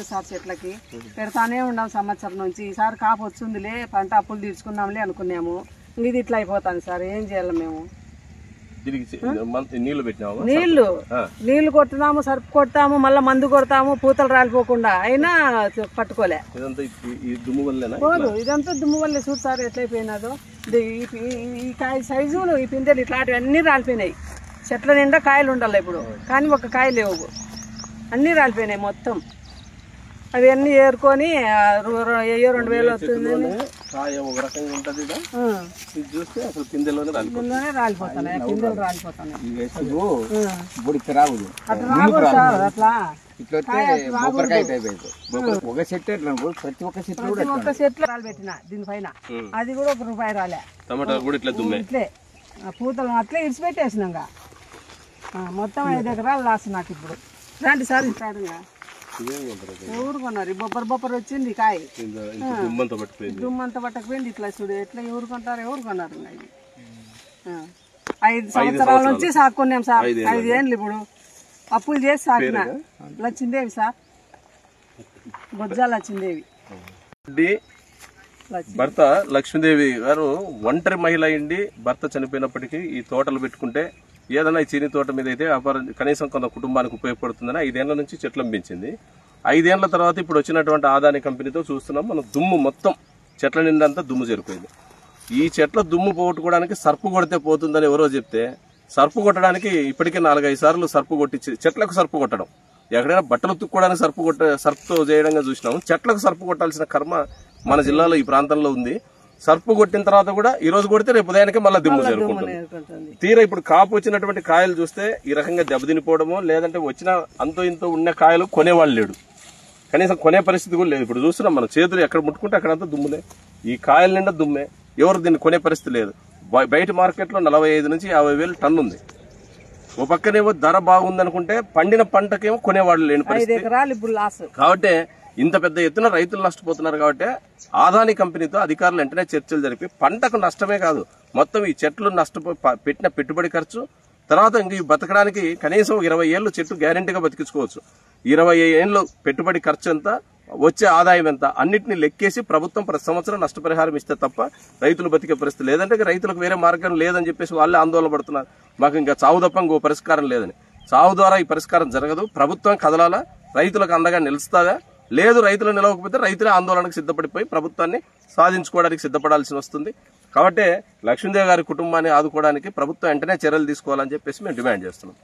Sir చెట్లకి పెడతానే ఉన్నాం సంవత్సరం నుంచి. ఈసారి కాపు వచ్చిందిలే, పంట అప్పులు తీర్చుకుందాంలే అనుకున్నాము. ఇది ఇట్లా అయిపోతాను సార్, ఏం చేయాలి మేము? నీళ్లు కొట్టినాము, సరుపు కొడతాము, మళ్ళీ మందు కొడతాము, పూతలు రాలిపోకుండా, అయినా పట్టుకోలే. పోదు, ఇదంతా దుమ్ము వల్లే. చూడు సార్ ఎట్లయిపోయినాదో. ఈ కాయ సైజులు, ఈ పిందెలు ఇట్లాంటివి అన్ని రాలిపోయినాయి. చెట్ల నిండా కాయలు ఉండాలి ఇప్పుడు, కానీ ఒక కాయ లేవు, అన్ని రాలిపోయినాయి మొత్తం. అవి అన్ని ఏరుకొని 2000 వస్తుంది. పిందెలోనే రాలిపోతున్నాయి, పిందెలు రాలిపోతున్నాయి. అట్లా రాకూడదు సార్, అట్లా ప్రతి ఒక్క చెట్లు రాలిపెట్టిన దీనిపైన, అది కూడా ₹1 రాలే. ఇట్లే పూతలు అట్లే ఇడిచిపెట్టేసినాక మొత్తం 5 ఎకరాలు లాస్ నాకు ఇప్పుడు. రండి సార్, ఇస్తాడుగా ఎవరు కొన్నారు? బొబ్బరు వచ్చింది కాయ, దుమ్మంతా పట్టకపోయింది. ఇట్లా చూడు ఎట్లా, ఎవరు కొంటారు? ఎవరు కొన్నారు? 5 సంవత్సరాల నుంచి సాక్కున్నాం సార్. 5 ఏళ్ళు ఇప్పుడు అప్పులు చేసి సాకిన. లచ్చిందేవి సార్, బొజ్జా లచ్చిందేవి. భర్త లక్ష్మీదేవి గారు ఒంటరి మహిళ అయింది. భర్త చనిపోయినప్పటికీ ఈ తోటలు పెట్టుకుంటే ఏదైనా ఈ చీని తోట మీద అయితే కనీసం కొంత కుటుంబానికి ఉపయోగపడుతుందని 5 ఏళ్ల నుంచి చెట్లను పెంచింది. 5 ఏళ్ల తర్వాత ఇప్పుడు వచ్చినటువంటి ఆదాని కంపెనీతో చూస్తున్నాం మనం, దుమ్ము మొత్తం చెట్ల నిండంతా దుమ్ము చేరిపోయింది. ఈ చెట్ల దుమ్ము పోగొట్టుకోవడానికి సర్పు కొడితే పోతుందని ఎవరో చెప్తే, సర్పు కొట్టడానికి ఇప్పటికే 4-5 సార్లు సర్పు కొట్టించి, చెట్లకు సర్పు కొట్టడం, ఎక్కడైనా బట్టలు తుక్కోవడానికి సర్పుతో చేయడంగా చూసినాము. చెట్లకు సర్పు కొట్టాల్సిన కర్మ మన జిల్లాలో ఈ ప్రాంతంలో ఉంది. సర్పు కొట్టిన తర్వాత కూడా ఈ రోజు కొడితే రేపు ఉదయానికే మళ్ళీ దుమ్ము చేరుకుంటుంది. తీరా ఇప్పుడు కాపు వచ్చినటువంటి కాయలు చూస్తే ఈ రకంగా దెబ్బతినిపోవడమో, లేదంటే వచ్చిన అంతో ఇంతో ఉన్న కాయలు కొనేవాళ్ళు లేడు, కనీసం కొనే పరిస్థితి కూడా లేదు. ఇప్పుడు చూస్తున్నాం మన చేతులు ఎక్కడ ముట్టుకుంటే అక్కడంతా దుమ్ములే, ఈ కాయల నిండా దుమ్మే. ఎవరు దీన్ని కొనే పరిస్థితి లేదు. బయట మార్కెట్లో 45 నుంచి 50 వేలు టన్ను ఉంది. ఓ పక్కనేమో ధర బాగుందనుకుంటే పండిన పంటకేమో కొనేవాళ్ళు లేని పరిస్థితి. కాబట్టి ఇంత పెద్ద ఎత్తున రైతులు నష్టపోతున్నారు. కాబట్టి ఆదాని కంపెనీతో అధికారులు వెంటనే చర్చలు జరిపి పంటకు నష్టమే కాదు, మొత్తం ఈ చెట్లు పెట్టిన పెట్టుబడి ఖర్చు, తర్వాత ఇంక బతకడానికి కనీసం 20 ఏళ్ళు చెట్టు గ్యారెంటీగా బతికించుకోవచ్చు. 20 ఏళ్ళు పెట్టుబడి ఖర్చు ఎంత, వచ్చే ఆదాయం ఎంత, అన్నింటినీ లెక్కేసి ప్రభుత్వం ప్రతి సంవత్సరం నష్టపరిహారం ఇస్తే తప్ప రైతులు బతికే పరిస్థితి లేదంటే రైతులకు వేరే మార్గం లేదని చెప్పేసి వాళ్ళే ఆందోళన పడుతున్నారు. మాకు ఇంకా చావు తప్ప ఇంకో పరిష్కారం లేదని. చావు ద్వారా ఈ పరిష్కారం జరగదు. ప్రభుత్వం కదలాలా, రైతులకు అండగా నిలుస్తుందా? లేదు, రైతులు నిలవకపోతే రైతులే ఆందోళనకు సిద్ధపడిపోయి ప్రభుత్వాన్ని సాధించుకోవడానికి సిద్ధపడాల్సి వస్తుంది. కాబట్టి లక్ష్మీదేవి గారి కుటుంబాన్ని ఆదుకోవడానికి ప్రభుత్వం వెంటనే చర్యలు తీసుకోవాలని చెప్పేసి మేము డిమాండ్ చేస్తున్నాం.